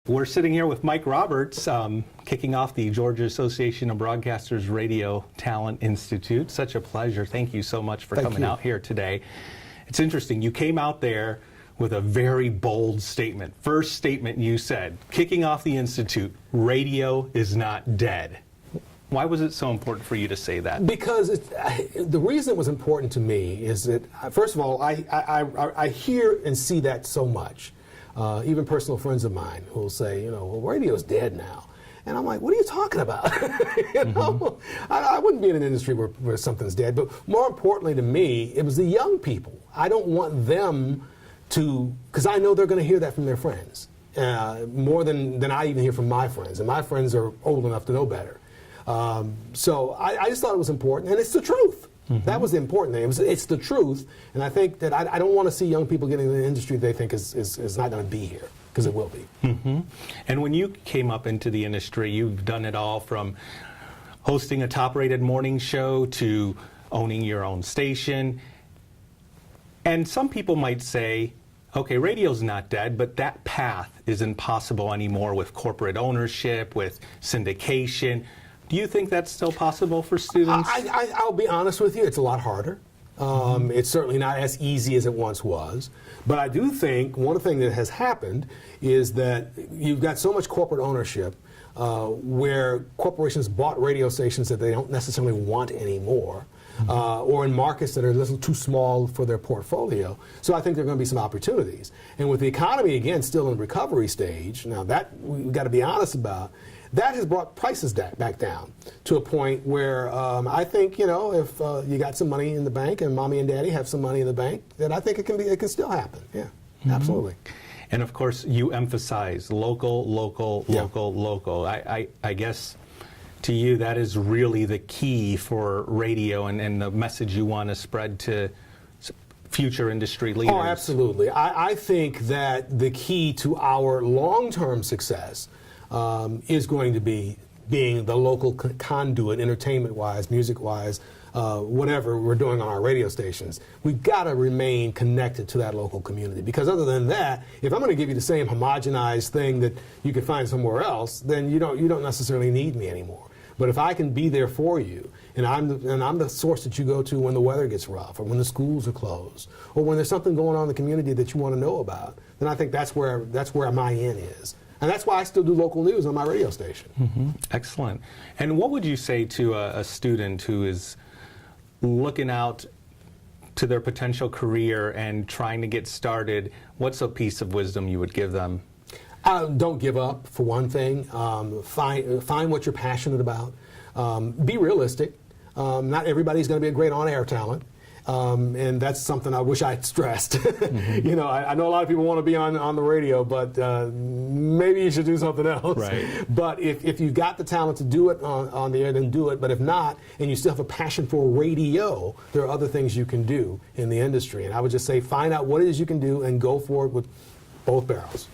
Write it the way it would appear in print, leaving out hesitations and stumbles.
We're sitting here with Mike Roberts, kicking off the Georgia Association of Broadcasters Radio Talent Institute. Such a pleasure. Thank you so much for coming out here today. It's interesting. You came out there with a very bold statement. First statement you said, kicking off the Institute, radio is not dead. Why was it so important for you to say that? Because the reason it was important to me is that, first of all, I hear and see that so much. Even personal friends of mine who will say, you know, well, radio's dead now. And I'm like, what are you talking about? You know? I wouldn't be in an industry where something's dead. But more importantly to me, it was the young people. I don't want them to, because I know they're going to hear that from their friends, more than I even hear from my friends. And my friends are old enough to know better. So I just thought it was important, and it's the truth. That was the important thing. It's the truth, and I think that I don't want to see young people getting in the industry they think is not going to be here, because it will be. And when you came up into the industry, you've done it all from hosting a top-rated morning show to owning your own station. And some people might say, okay, radio's not dead, but that path isn't possible anymore with corporate ownership, with syndication. Do you think that's still possible for students? I'll be honest with you, it's a lot harder. It's certainly not as easy as it once was. But I do think one thing that has happened is that you've got so much corporate ownership where corporations bought radio stations that they don't necessarily want anymore. Or in markets that are a little too small for their portfolio. So I think there are going to be some opportunities. And with the economy, again, still in recovery stage, now that we've got to be honest about, that has brought prices back down to a point where I think, you know, if you got some money in the bank and mommy and daddy have some money in the bank, then I think it can still happen. Yeah, absolutely. And of course, you emphasize local, local, local, local. I guess to you, that is really the key for radio and the message you want to spread to future industry leaders. Oh, absolutely. I think that the key to our long-term success is going to be being the local conduit, entertainment-wise, music-wise, whatever we're doing on our radio stations. We've got to remain connected to that local community, because other than that, if I'm going to give you the same homogenized thing that you can find somewhere else, then you don't necessarily need me anymore. But if I can be there for you, and I'm the source that you go to when the weather gets rough, or when the schools are closed, or when there's something going on in the community that you want to know about, then I think that's where my in is. And that's why I still do local news on my radio station. Excellent. And what would you say to a student who is looking out to their potential career and trying to get started? What's a piece of wisdom you would give them? Don't give up, for one thing. Find what you're passionate about. Be realistic. Not everybody's going to be a great on-air talent. And that's something I wish I'd stressed. You know, I know a lot of people want to be on the radio, but maybe you should do something else. Right. But if you've got the talent to do it on the air, then do it. But if not, and you still have a passion for radio, there are other things you can do in the industry. And I would just say find out what it is you can do and go for it with both barrels.